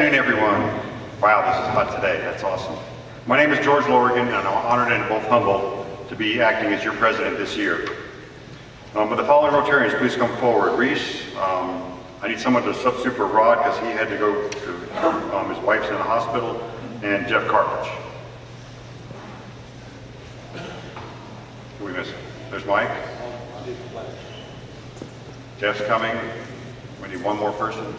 afternoon, everyone. Wow, this is hot today. That's awesome. My name is George Lorigan, and I'm honored and both humbled to be acting as your president this year. With the following Rotarians, please come forward. Reese, I need someone to substitute for Rod because he had to go to, his wife's in the hospital, and Jeff Carpich. Who we miss? There's Mike. Jeff's coming. We need one more person.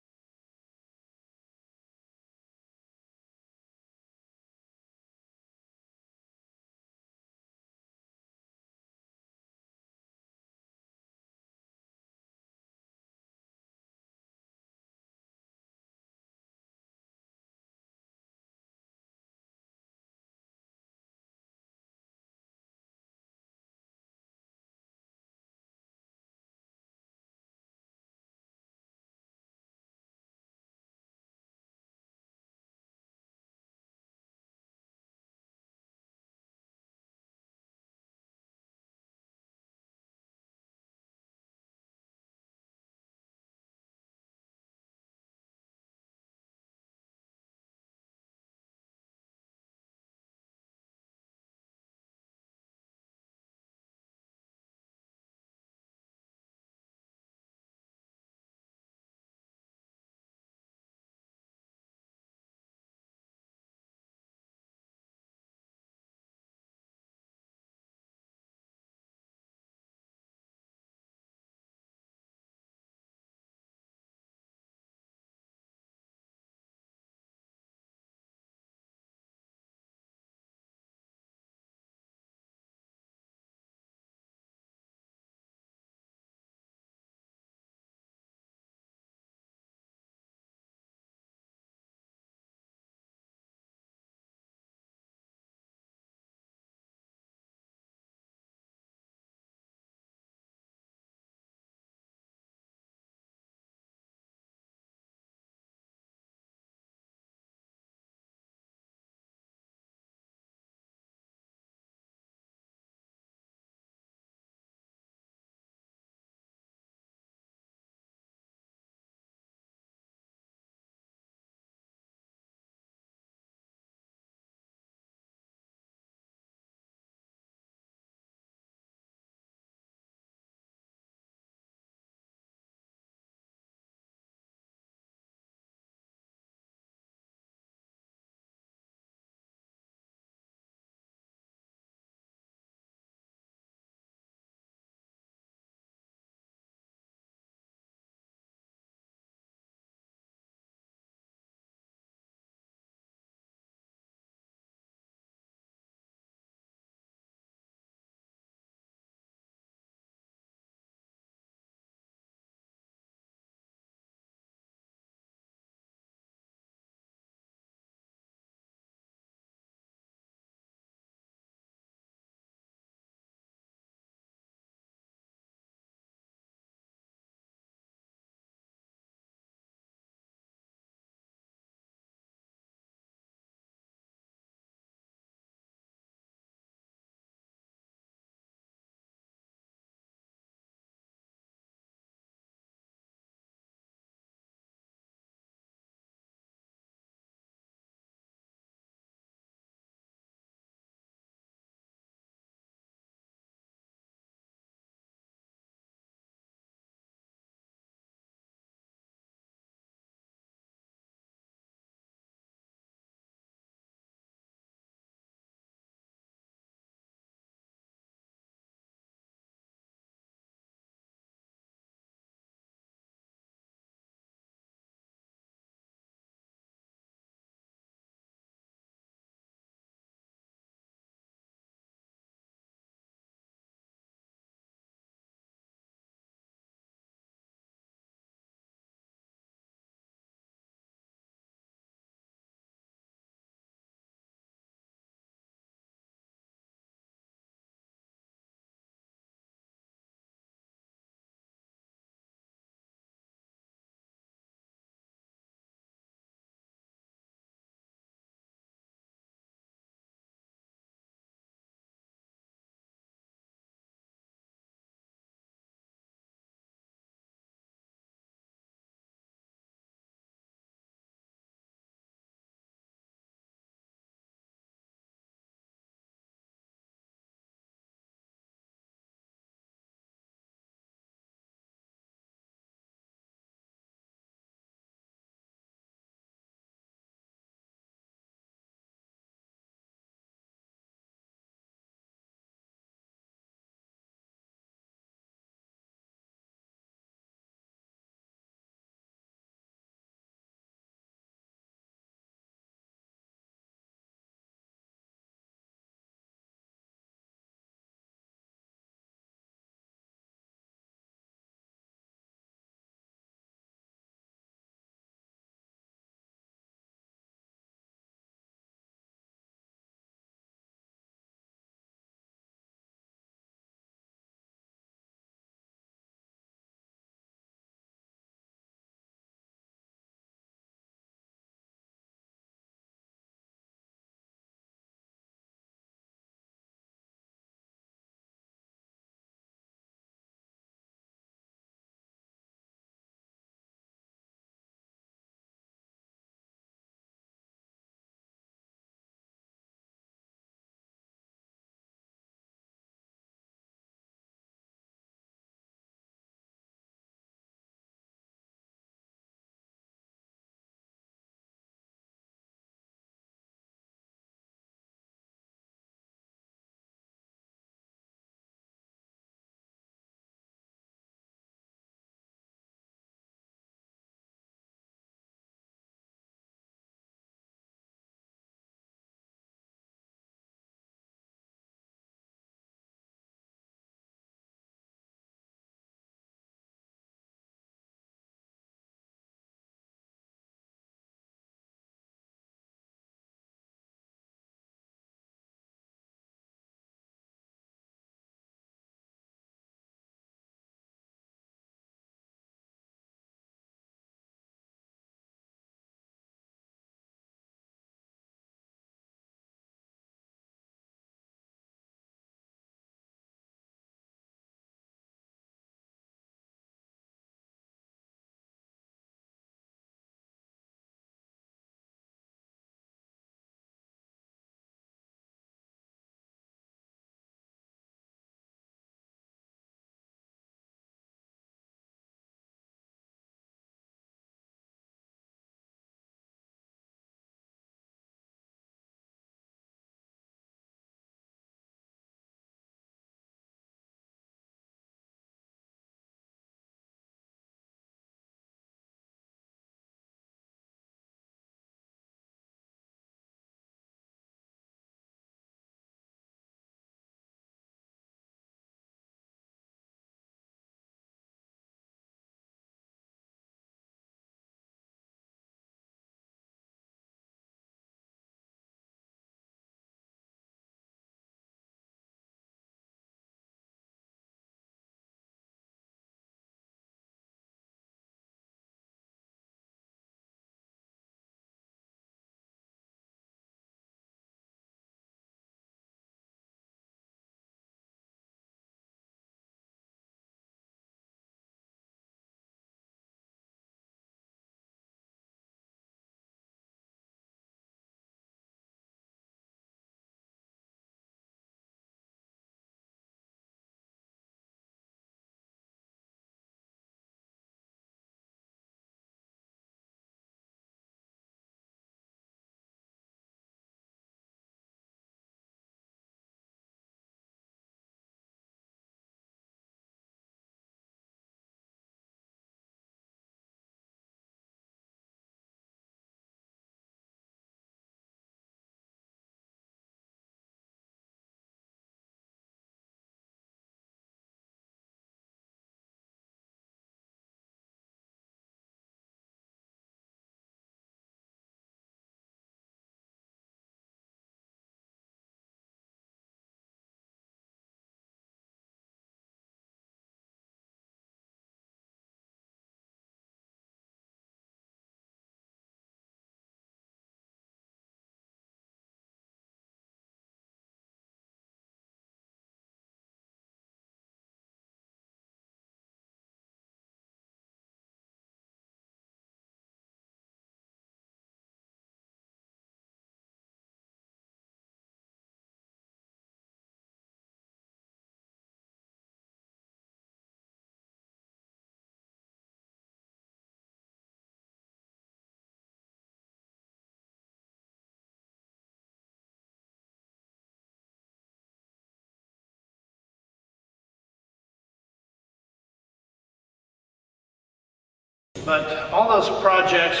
But all those projects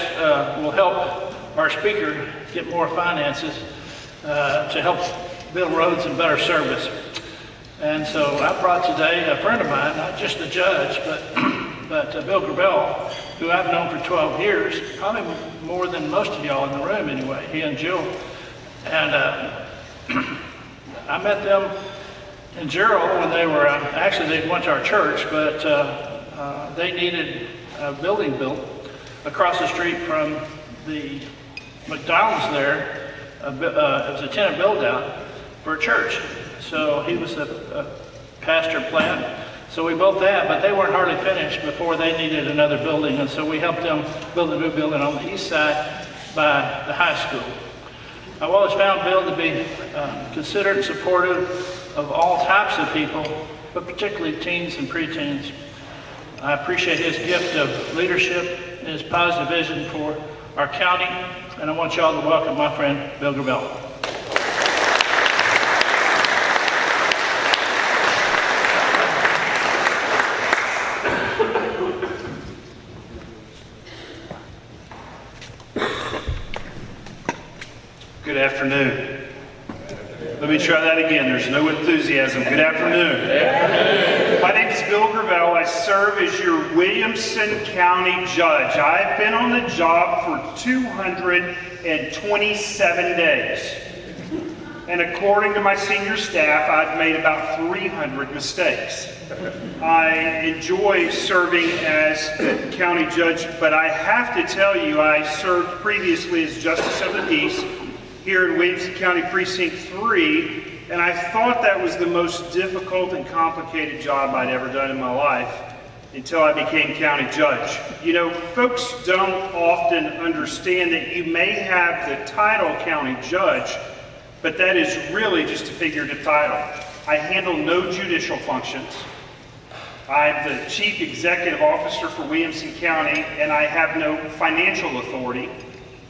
will help our speaker get more finances to help build roads and better service. And so I brought today a friend of mine, not just the judge, but Bill Gravell, who I've known for 12 years, probably more than most of y'all in the room anyway, he and Jill. And I met them in Gerald when they were, actually they went to our church, but they needed a building built across the street from the McDonald's there. It was a tenant build out for a church. So he was a pastor plan. So we built that, but they weren't hardly finished before they needed another building. And so we helped them build a new building on the east side by the high school. I've always found Bill to be considerate and supportive of all types of people, but particularly teens and preteens. I appreciate his gift of leadership and his positive vision for our county, and I want y'all to welcome my friend, Bill Gravell. Good afternoon. Let me try that again. There's no enthusiasm. Good afternoon. Good afternoon. My name is Bill Gravell. I serve as your Williamson County Judge. I've been on the job for 227 days. And according to my senior staff, I've made about 300 mistakes. I enjoy serving as county judge, but I have to tell you, I served previously as Justice of the Peace here in Williamson County Precinct 3, and I thought that was the most difficult and complicated job I'd ever done in my life until I became county judge. You know, folks don't often understand that you may have the title county judge, but that is really just a figurative title. I handle no judicial functions. I'm the Chief Executive Officer for Williamson County, and I have no financial authority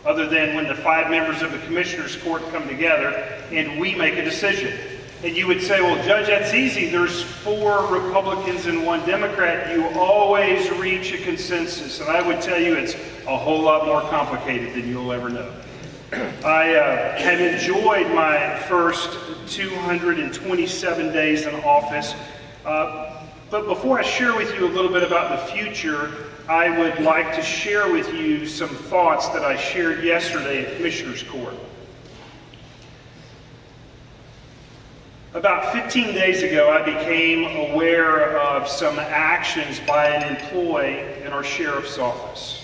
other than when the 5 members of the Commissioners Court come together and we make a decision. And you would say, well, Judge, that's easy. There's 4 Republicans and 1 Democrat. You always reach a consensus. And I would tell you it's a whole lot more complicated than you'll ever know. I have enjoyed my first 227 days in office. But before I share with you a little bit about the future, I would like to share with you some thoughts that I shared yesterday at Commissioners Court. About 15 days ago, I became aware of some actions by an employee in our sheriff's office.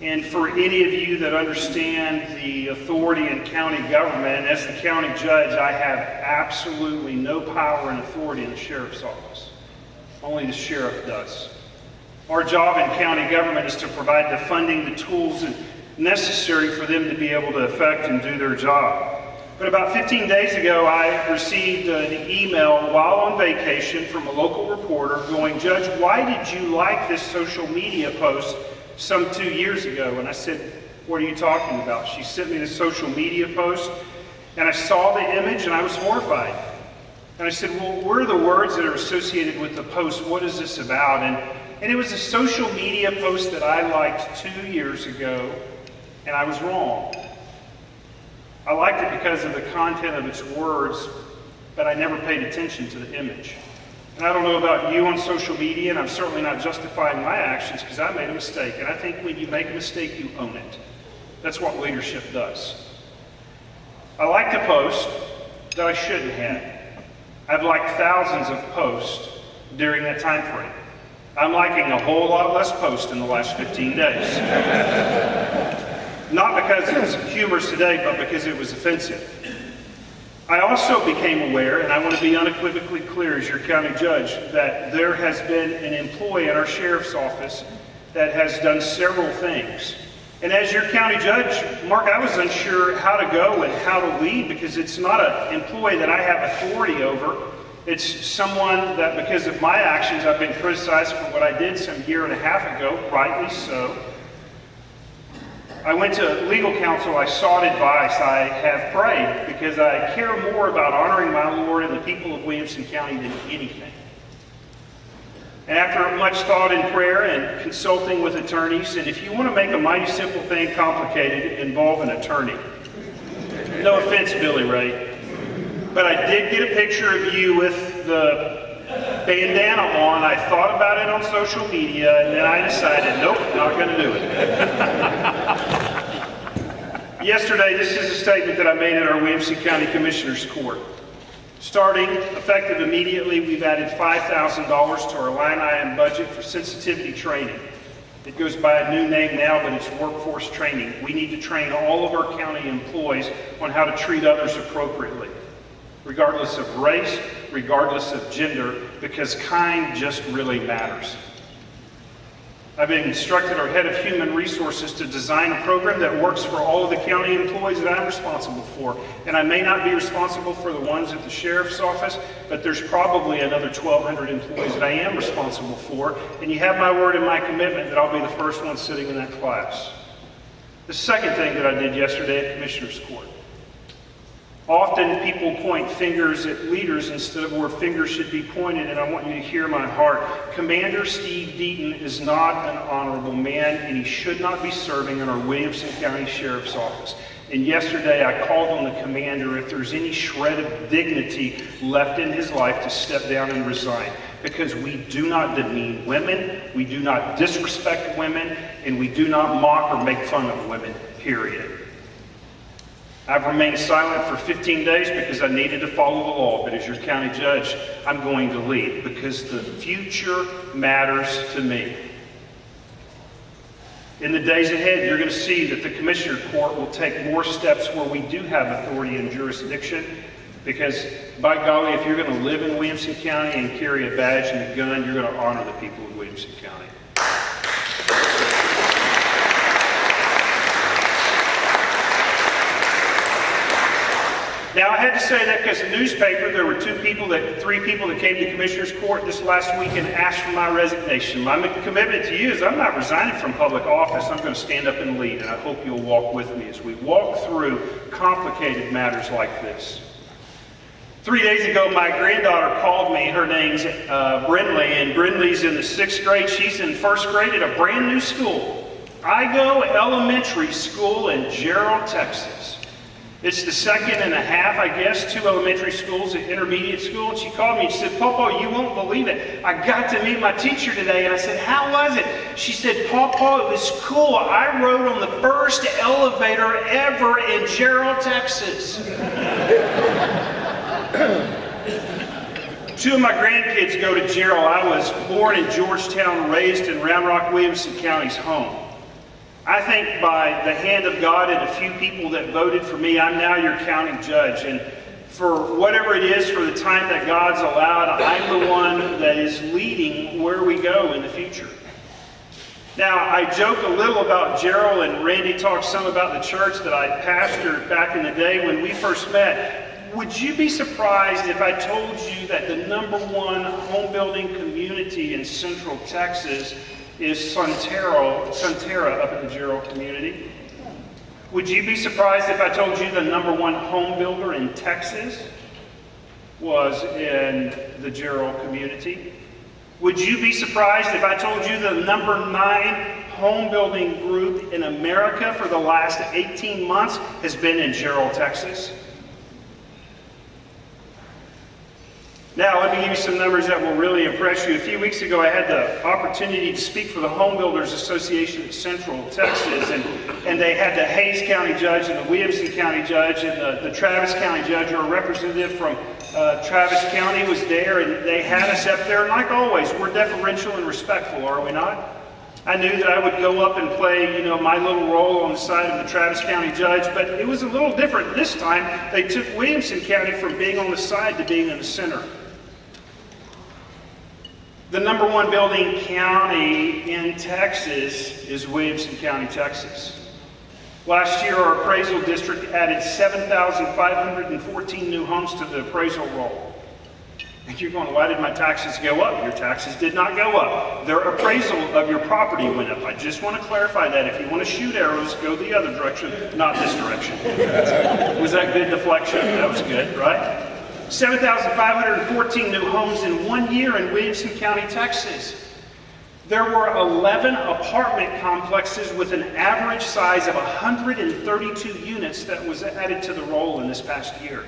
And for any of you that understand the authority in county government, as the county judge, I have absolutely no power and authority in the sheriff's office. Only the sheriff does. Our job in county government is to provide the funding, the tools necessary for them to be able to effect and do their job. But about 15 days ago, I received an email while on vacation from a local reporter going, Judge, why did you like this social media post some 2 years ago? And I said, what are you talking about? She sent me the social media post, and I saw the image, and I was horrified. And I said, well, what are the words that are associated with the post? What is this about? And it was a social media post that I liked 2 years ago, and I was wrong. I liked it because of the content of its words, but I never paid attention to the image. And I don't know about you on social media, and I'm certainly not justifying my actions because I made a mistake. And I think when you make a mistake, you own it. That's what leadership does. I liked a post that I shouldn't have. I've liked thousands of posts during that time frame. I'm liking a whole lot less posts in the last 15 days. Not because it was humorous today, but because it was offensive. I also became aware, and I want to be unequivocally clear as your county judge, that there has been an employee in our sheriff's office that has done several things. And as your county judge, Mark, I was unsure how to go and how to lead because it's not an employee that I have authority over. It's someone that because of my actions I've been criticized for what I did some 1.5 years ago, rightly so. I went to legal counsel, I sought advice, I have prayed because I care more about honoring my Lord and the people of Williamson County than anything. And after much thought and prayer and consulting with attorneys, and if you want to make a mighty simple thing complicated, involve an attorney. No offense, Billy Ray, but I did get a picture of you with the bandana on. I thought about it on social media, and then I decided, nope, not going to do it. Yesterday, this is a statement that I made at our Williamson County Commissioners Court. Starting, effective immediately, we've added $5,000 to our line item budget for sensitivity training. It goes by a new name now, but it's workforce training. We need to train all of our county employees on how to treat others appropriately, regardless of race, regardless of gender, because kind just really matters. I've instructed our head of human resources to design a program that works for all of the county employees that I'm responsible for. And I may not be responsible for the ones at the sheriff's office, but there's probably another 1,200 employees that I am responsible for. And you have my word and my commitment that I'll be the first one sitting in that class. The second thing that I did yesterday at Commissioners Court. Often people point fingers at leaders instead of where fingers should be pointed, and I want you to hear my heart. Commander Steve Deaton is not an honorable man, and he should not be serving in our Williamson County Sheriff's Office. And yesterday I called on the commander, if there's any shred of dignity left in his life, to step down and resign. Because we do not demean women, we do not disrespect women, and we do not mock or make fun of women, period. I've remained silent for 15 days because I needed to follow the law, but as your county judge, I'm going to lead because the future matters to me. In the days ahead, you're going to see that the Commissioner Court will take more steps where we do have authority and jurisdiction, because by golly, if you're going to live in Williamson County and carry a badge and a gun, you're going to honor the people of Williamson County. Now, I had to say that because the newspaper, there were three people that came to Commissioners Court this last week and asked for my resignation. My commitment to you is I'm not resigning from public office. I'm going to stand up and lead, and I hope you'll walk with me as we walk through complicated matters like this. 3 days ago, my granddaughter called me. Her name's Brindley, and Brindley's in the 6th grade. She's in 1st grade at a brand new school, Igo Elementary School in Gerald, Texas. It's the second and a half, I guess, 2 elementary schools at intermediate school. And she called me and she said, "Papa, you won't believe it. I got to meet my teacher today." And I said, "How was it?" She said, "Papa, it was cool. I rode on the first elevator ever in Gerald, Texas." 2 of my grandkids go to Gerald. I was born in Georgetown, raised in Round Rock, Williamson County's home. I think by the hand of God and a few people that voted for me, I'm now your county judge. And for whatever it is, for the time that God's allowed, I'm the one that is leading where we go in the future. Now, I joke a little about Gerald, and Randy talked some about the church that I pastored back in the day when we first met. Would you be surprised if I told you that the #1 home building community in Central Texas is Sonterra up in the Gerald community? Would you be surprised if I told you the #1 home builder in Texas was in the Gerald community? Would you be surprised if I told you the #9 home building group in America for the last 18 months has been in Gerald, Texas? Now, let me give you some numbers that will really impress you. A few weeks ago, I had the opportunity to speak for the Home Builders Association of Central Texas, and they had the Hays County judge and the Williamson County judge and the Travis County judge, or a representative from Travis County was there, and they had us up there. And like always, we're deferential and respectful, are we not? I knew that I would go up and play, my little role on the side of the Travis County judge, but it was a little different this time. They took Williamson County from being on the side to being in the center. The #1 building county in Texas is Williamson County, Texas. Last year, our appraisal district added 7,514 new homes to the appraisal roll. And you're going, "Why did my taxes go up?" Your taxes did not go up. Their appraisal of your property went up. I just want to clarify that. If you want to shoot arrows, go the other direction, not this direction. Was that good deflection? That was good, right? 7,514 new homes in 1 year in Williamson County, Texas. There were 11 apartment complexes with an average size of 132 units that was added to the roll in this past year.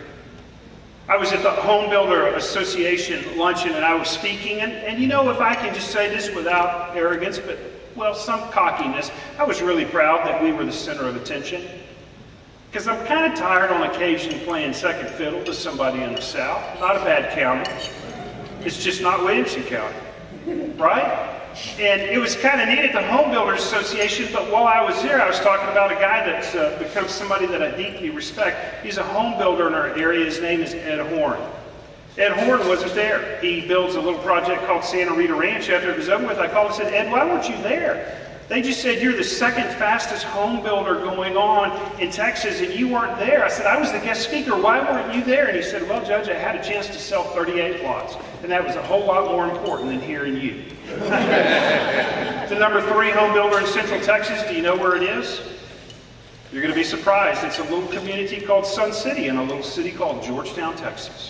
I was at the Home Builder Association luncheon and I was speaking, and you know, if I can just say this without arrogance, but well, some cockiness, I was really proud that we were the center of attention. Because I'm kind of tired on occasion playing second fiddle to somebody in the South. Not a bad county. It's just not Williamson County, right? And it was kind of neat at the Home Builders Association, but while I was there, I was talking about a guy that's become somebody that I deeply respect. He's a home builder in our area. His name is Ed Horn. Ed Horn wasn't there. He builds a little project called Santa Rita Ranch. After it was over with, I called and said, Ed, why weren't you there? They just said, you're the second fastest home builder going on in Texas, and you weren't there. I said, I was the guest speaker. Why weren't you there? And he said, well, Judge, I had a chance to sell 38 lots, and that was a whole lot more important than hearing you. The number 3 home builder in Central Texas, do you know where it is? You're going to be surprised. It's a little community called Sun City in a little city called Georgetown, Texas.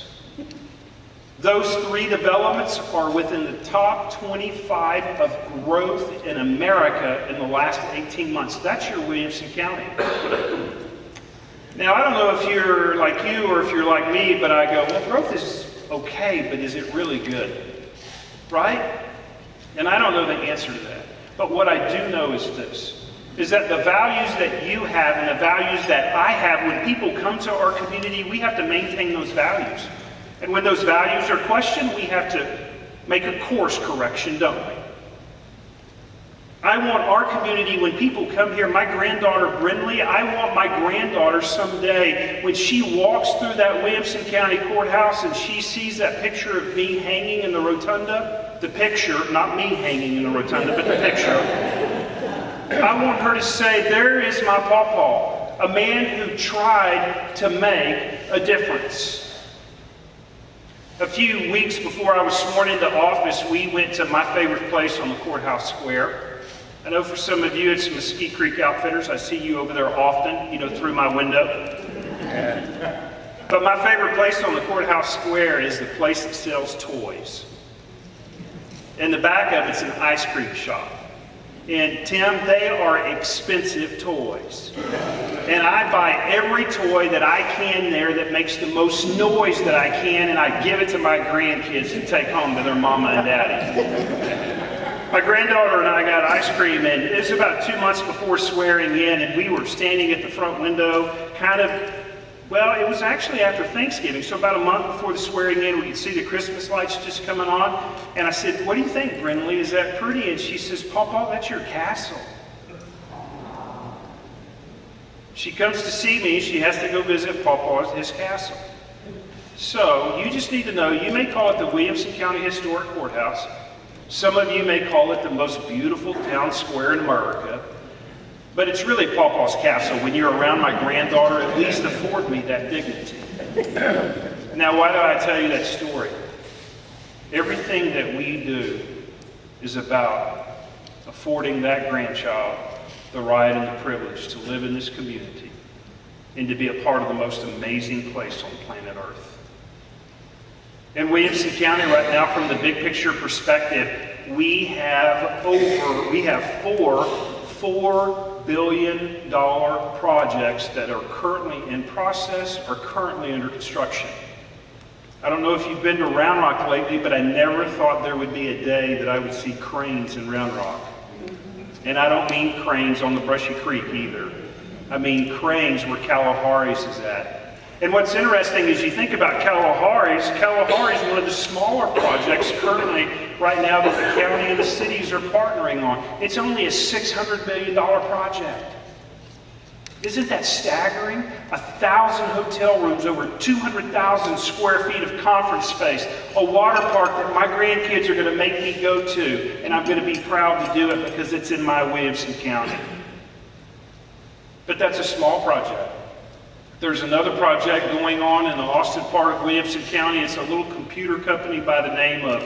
Those 3 developments are within the top 25 of growth in America in the last 18 months. That's your Williamson County. Now, I don't know if you're like you or if you're like me, but I go, well, growth is okay, but is it really good? Right? And I don't know the answer to that. But what I do know is this, is that the values that you have and the values that I have, when people come to our community, we have to maintain those values. And when those values are questioned, we have to make a course correction, don't we? I want our community, when people come here, my granddaughter Brindley, I want my granddaughter someday, when she walks through that Williamson County Courthouse and she sees that picture of me hanging in the rotunda, the picture, not me hanging in the rotunda, but the picture, I want her to say, there is my pawpaw, a man who tried to make a difference. A few weeks before I was sworn into office, we went to my favorite place on the courthouse square. I know for some of you it's Mesquite Creek Outfitters. I see you over there often, you know, through my window. But my favorite place on the courthouse square is the place that sells toys. In the back of it's an ice cream shop. And Tim, they are expensive toys. And I buy every toy that I can there that makes the most noise that I can, and I give it to my grandkids to take home to their mama and daddy. My granddaughter and I got ice cream, and it was about 2 months before swearing in, and we were standing at the front window, kind of, well, it was actually after Thanksgiving, so about a month before the swearing in, we could see the Christmas lights just coming on. And I said, what do you think, Brindley? Is that pretty? And she says, Pawpaw, that's your castle. She comes to see me. She has to go visit Pawpaw's, his castle. So you just need to know, you may call it the Williamson County Historic Courthouse. Some of you may call it the most beautiful town square in America. But it's really Pawpaw's castle. When you're around my granddaughter, at least afford me that dignity. Now, why do I tell you that story? Everything that we do is about affording that grandchild the right and the privilege to live in this community and to be a part of the most amazing place on planet Earth. In Williamson County right now, from the big picture perspective, we have $4 billion projects that are currently in process or currently under construction. I don't know if you've been to Round Rock lately, but I never thought there would be a day that I would see cranes in Round Rock. And I don't mean cranes on the Brushy Creek either. I mean cranes where Kalahari's is at. And what's interesting is you think about Kalahari's. Kalahari's one of the smaller projects currently right now that the county and the cities are partnering on. It's only a $600 million project. Isn't that staggering? 1,000 hotel rooms, over 200,000 square feet of conference space, a water park that my grandkids are going to make me go to, and I'm going to be proud to do it because it's in my Williamson County. But that's a small project. There's another project going on in the Austin part of Williamson County. It's a little computer company by the name of,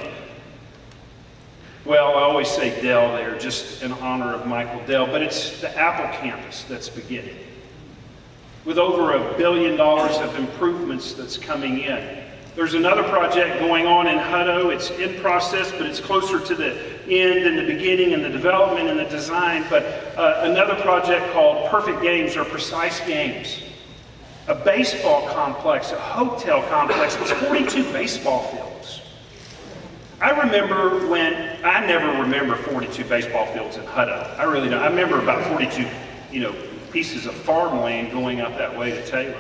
well, I always say Dell there, just in honor of Michael Dell, but it's the Apple campus that's beginning, with over $1 billion of improvements that's coming in. There's another project going on in Hutto. It's in process, but it's closer to the end and the beginning and the development and the design. But another project called Perfect Games or Precise Games. A baseball complex, a hotel complex. It's 42 baseball fields. I never remember 42 baseball fields in Hutto. I really don't. I remember about 42, pieces of farmland going out that way to Taylor.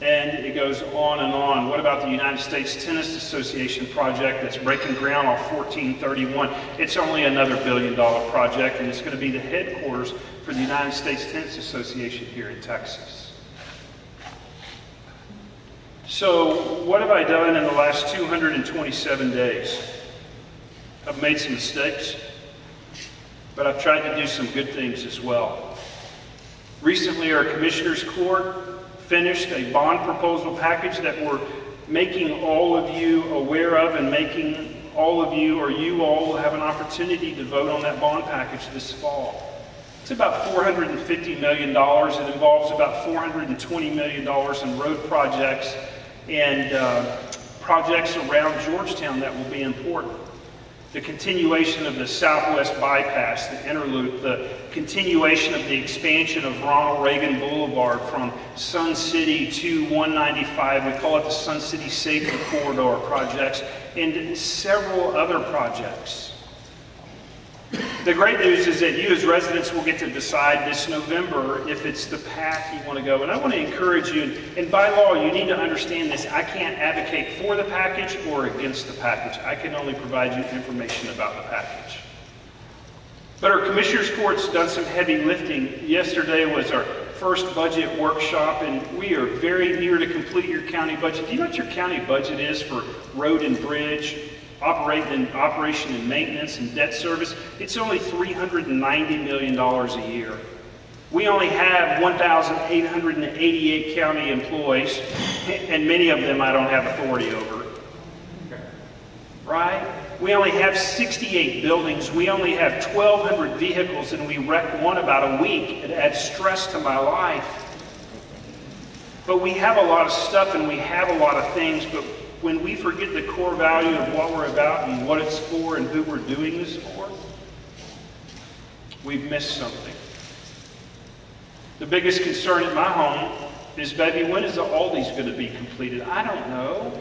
And it goes on and on. What about the United States Tennis Association project that's breaking ground on 1431? It's only another $1 billion project, and it's going to be the headquarters for the United States Tennis Association here in Texas. So what have I done in the last 227 days? I've made some mistakes, but I've tried to do some good things as well. Recently, our Commissioners Court finished a bond proposal package that we're making all of you aware of, and making all of you, or you all, will have an opportunity to vote on that bond package this fall. It's about $450 million. It involves about $420 million in road projects and projects around Georgetown that will be important. The continuation of the Southwest Bypass, the Interloop, the continuation of the expansion of Ronald Reagan Boulevard from Sun City to 195. We call it the Sun City Safety Corridor projects, and several other projects. The great news is that you as residents will get to decide this November if it's the path you want to go. And I want to encourage you, and by law you need to understand this, I can't advocate for the package or against the package. I can only provide you information about the package. But our Commissioners Court's done some heavy lifting. Yesterday was our first budget workshop, and we are very near to complete your county budget. Do you know what your county budget is for road and bridge, operation and maintenance and debt service? It's only $390 million a year. We only have 1,888 county employees, and many of them I don't have authority over. Right? We only have 68 buildings. We only have 1,200 vehicles, and we wreck one about a week. It adds stress to my life. But we have a lot of stuff, and we have a lot of things, but when we forget the core value of what we're about and what it's for and who we're doing this for, we've missed something. The biggest concern at my home is, baby, when is the Aldi's going to be completed? I don't know.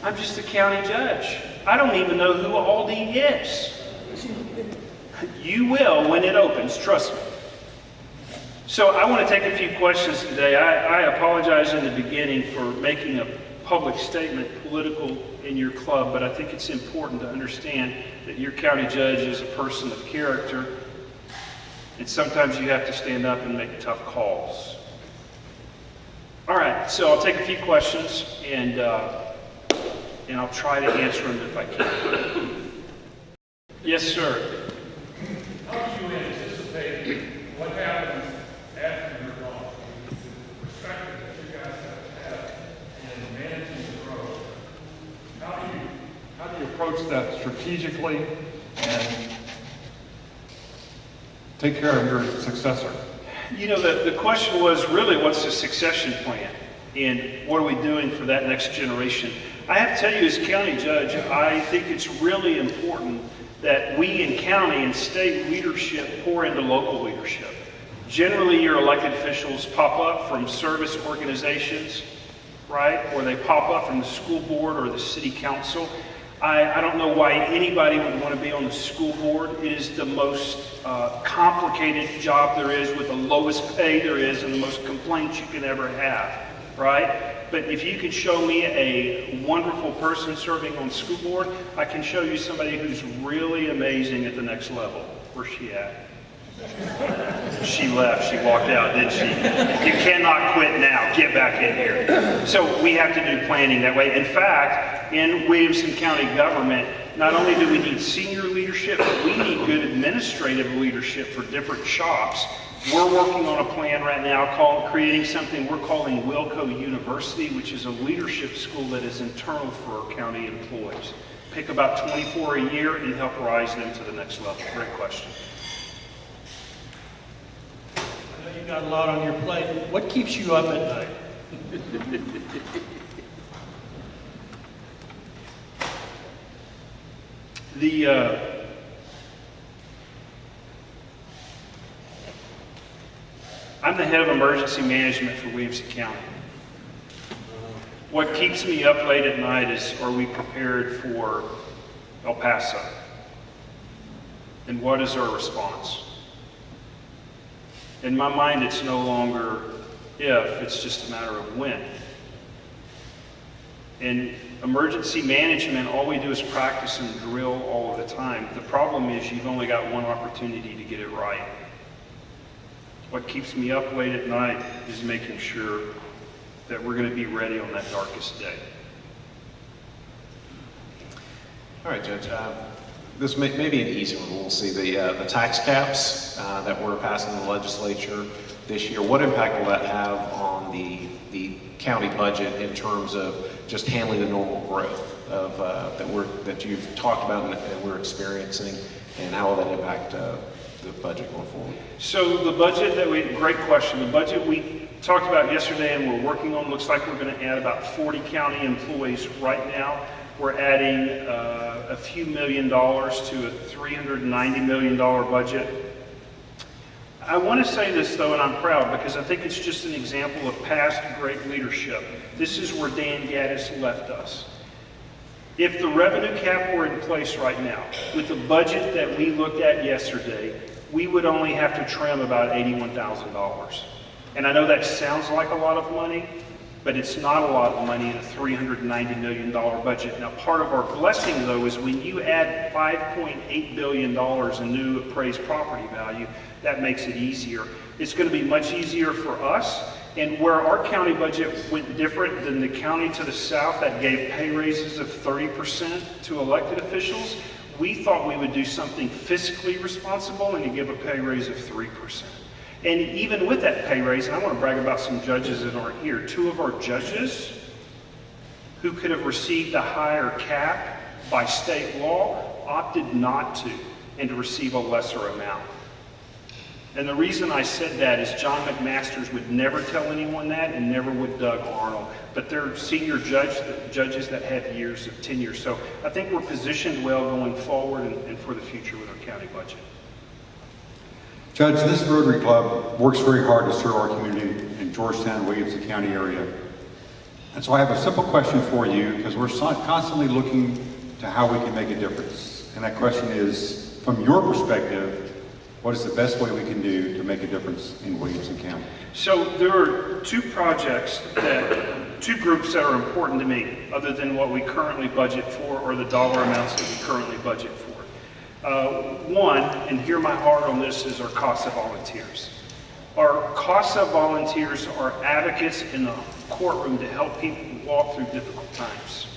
I'm just a county judge. I don't even know who Aldi is. You will when it opens, trust me. So I want to take a few questions today. I apologize in the beginning for making a public statement political in your club, but I think it's important to understand that your county judge is a person of character, and sometimes you have to stand up and make tough calls. All right, so I'll take a few questions, and I'll try to answer them if I can. Yes, sir. How do you anticipate what happens after you're gone? The perspective that you guys have in managing the road. How do you approach that strategically and take care of your successor? You know, the question was really, what's the succession plan? And what are we doing for that next generation? I have to tell you, as county judge, I think it's really important that we in county and state leadership pour into local leadership. Generally, your elected officials pop up from service organizations, right? Or they pop up from the school board or the city council. I don't know why anybody would want to be on the school board. It is the most complicated job there is, with the lowest pay there is, and the most complaints you can ever have, right? But if you could show me a wonderful person serving on the school board, I can show you somebody who's really amazing at the next level. Where's she at? She left. She walked out, didn't she? You cannot quit now. Get back in here. So we have to do planning that way. In fact, in Williamson County government, not only do we need senior leadership, but we need good administrative leadership for different shops. We're working on a plan right now creating something we're calling Wilco University, which is a leadership school that is internal for our county employees. Pick about 24 a year and help rise them to the next level. Great question. I know you've got a lot on your plate. What keeps you up at night? I'm the head of emergency management for Williamson County. What keeps me up late at night is, are we prepared for El Paso? And what is our response? In my mind, it's no longer if, it's just a matter of when. In emergency management, all we do is practice and drill all of the time. The problem is you've only got one opportunity to get it right. What keeps me up late at night is making sure that we're going to be ready on that darkest day. All right, Judge. This may be an easy one. We'll see the tax caps that were passed in the legislature this year. What impact will that have on the county budget in terms of just handling the normal growth of that you've talked about and we're experiencing, and how will that impact the budget going forward? So the budget great question. The budget we talked about yesterday and we're working on looks like we're going to add about 40 county employees right now. We're adding a few $1 million to a $390 million budget. I want to say this though, and I'm proud, because I think it's just an example of past great leadership. This is where Dan Gaddis left us. If the revenue cap were in place right now, with the budget that we looked at yesterday, we would only have to trim about $81,000. And I know that sounds like a lot of money, but it's not a lot of money in a $390 million budget. Now, part of our blessing, though, is when you add $5.8 billion in new appraised property value, that makes it easier. It's going to be much easier for us. And where our county budget went different than the county to the south that gave pay raises of 30% to elected officials, we thought we would do something fiscally responsible and give a pay raise of 3%. And even with that pay raise, and I want to brag about some judges that aren't here, 2 of our judges who could have received a higher cap by state law opted not to, and to receive a lesser amount. And the reason I said that is John McMasters would never tell anyone that, and never would Doug Arnold. But they're senior judges that have years of tenure. So I think we're positioned well going forward and for the future with our county budget. Judge, this Rotary Club works very hard to serve our community in Georgetown, Williamson County area. And so I have a simple question for you, because we're constantly looking to how we can make a difference. And that question is, from your perspective, what is the best way we can do to make a difference in Williamson County? So there are 2 projects 2 groups that are important to me, other than what we currently budget for or the dollar amounts that we currently budget for. One, and hear my heart on this, is our CASA volunteers. Our CASA volunteers are advocates in the courtroom to help people walk through difficult times,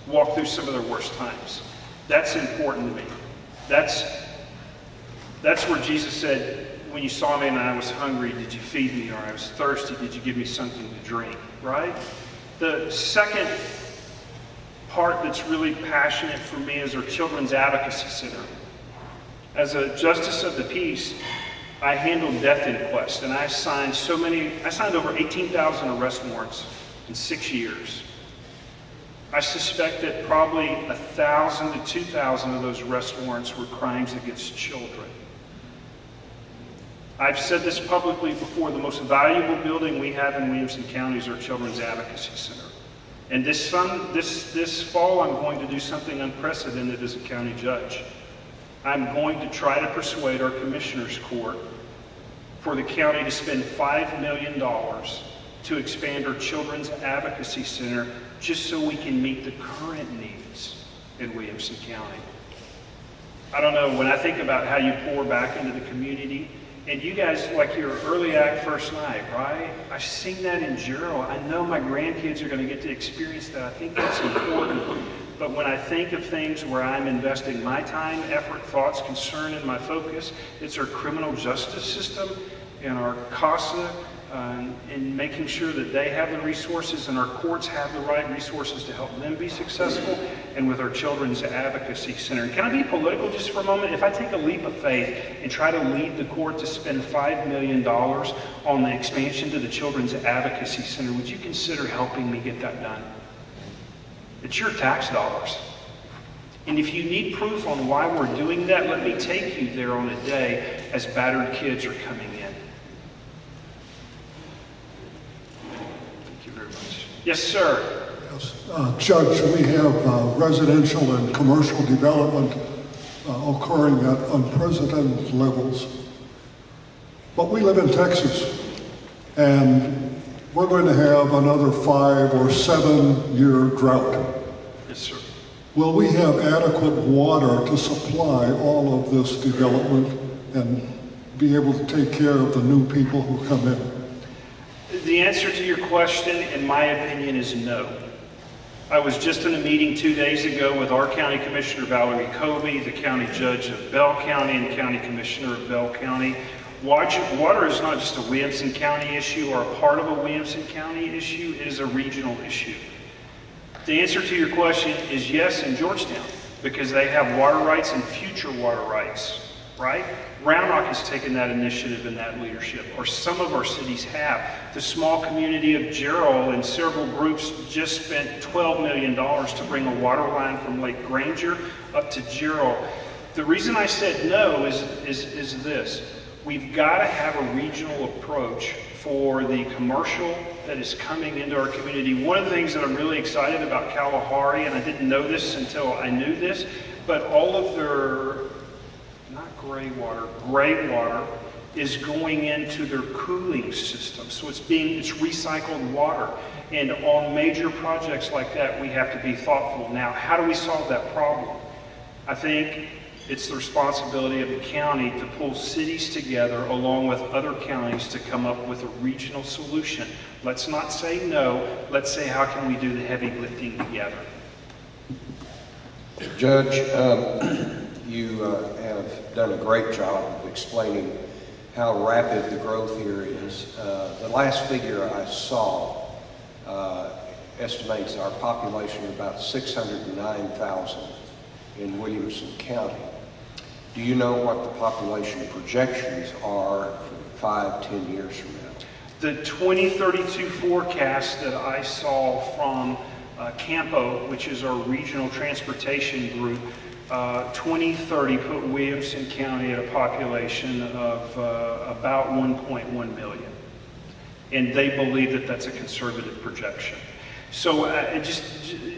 walk through some of their worst times. That's important to me. That's where Jesus said, when you saw me and I was hungry, did you feed me? Or I was thirsty, did you give me something to drink, right? The second part that's really passionate for me is our Children's Advocacy Center. As a Justice of the Peace, I handled death inquests, and I signed over 18,000 arrest warrants in 6 years. I suspect that probably 1,000 to 2,000 of those arrest warrants were crimes against children. I've said this publicly before, the most valuable building we have in Williamson County is our Children's Advocacy Center. And this fall, I'm going to do something unprecedented as a county judge. I'm going to try to persuade our Commissioners Court for the county to spend $5 million to expand our Children's Advocacy Center just so we can meet the current needs in Williamson County. I don't know, when I think about how you pour back into the community, and you guys, like your early act first night, right? I sing that in Gerald. I know my grandkids are going to get to experience that. I think that's important. But when I think of things where I'm investing my time, effort, thoughts, concern, and my focus, it's our criminal justice system and our CASA, and making sure that they have the resources and our courts have the right resources to help them be successful. and with our Children's Advocacy Center. Can I be political just for a moment? If I take a leap of faith and try to lead the court to spend $5 million on the expansion to the Children's Advocacy Center, would you consider helping me get that done? It's your tax dollars. And if you need proof on why we're doing that, let me take you there on a day as battered kids are coming in. Thank you very much. Yes, sir. Judge, we have residential and commercial development occurring at unprecedented levels. But we live in Texas, and we're going to have another 5 or 7 year drought. Yes, sir. Will we have adequate water to supply all of this development and be able to take care of the new people who come in? The answer to your question, in my opinion, is no. I was just in a meeting 2 days ago with our County Commissioner Valerie Covey, the County Judge of Bell County, and County Commissioner of Bell County. Water is not just a Williamson County issue or a part of a Williamson County issue, it is a regional issue. The answer to your question is yes in Georgetown, because they have water rights and future water rights, right? Round Rock has taken that initiative and that leadership, or some of our cities have. The small community of Jarrell and several groups just spent $12 million to bring a water line from Lake Granger up to Jarrell. The reason I said no is this. We've got to have a regional approach for the commercial that is coming into our community. One of the things that I'm really excited about Kalahari, and I didn't know this until I knew this, but all of their, not gray water is going into their cooling system. So it's recycled water. And on major projects like that, we have to be thoughtful. Now, how do we solve that problem? I think it's the responsibility of the county to pull cities together along with other counties to come up with a regional solution. Let's not say no, let's say how can we do the heavy lifting together. Judge, you have done a great job of explaining how rapid the growth here is. The last figure I saw estimates our population of about 609,000 in Williamson County. Do you know what the population projections are for 5-10 years from now? The 2032 forecast that I saw from Campo, which is our regional transportation group, 2030 put Williamson County at a population of about 1.1 million. And they believe that that's a conservative projection. So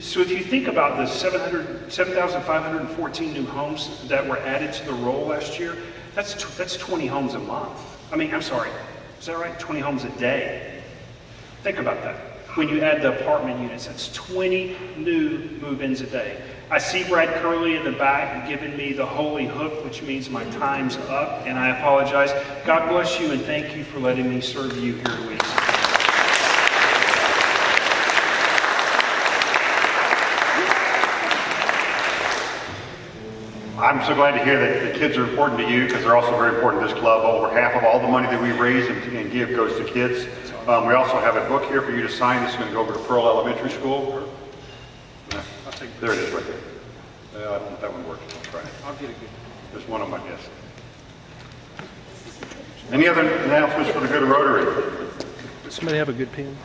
so if you think about the 7,514 new homes that were added to the roll last year, that's 20 homes a month. I mean, I'm sorry, is that right? 20 homes a day. Think about that. When you add the apartment units, that's 20 new move-ins a day. I see Brad Curley in the back giving me the holy hook, which means my time's up, and I apologize. God bless you, and thank you for letting me serve you here at Williamson. I'm so glad to hear that the kids are important to you, because they're also very important to this club. Over half of all the money that we raise and give goes to kids. We also have a book here for you to sign. This is going to go over to Pearl Elementary School. There it is right there. I don't know if that one works. I'll try it. I'll get a good. There's one on my desk. Any other announcements for the good of Rotary? Does somebody have a good pen?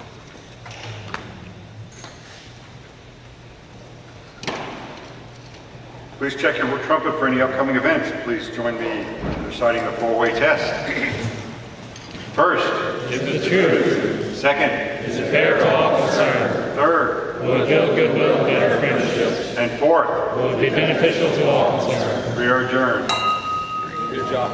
Please check your trumpet for any upcoming events. Please join me in reciting the four-way test. First, Is it true? second, Is it fair to all concerned? third, Will it build goodwill and better friendships? and fourth. Will it be beneficial to all concerned? We are adjourned. Good job.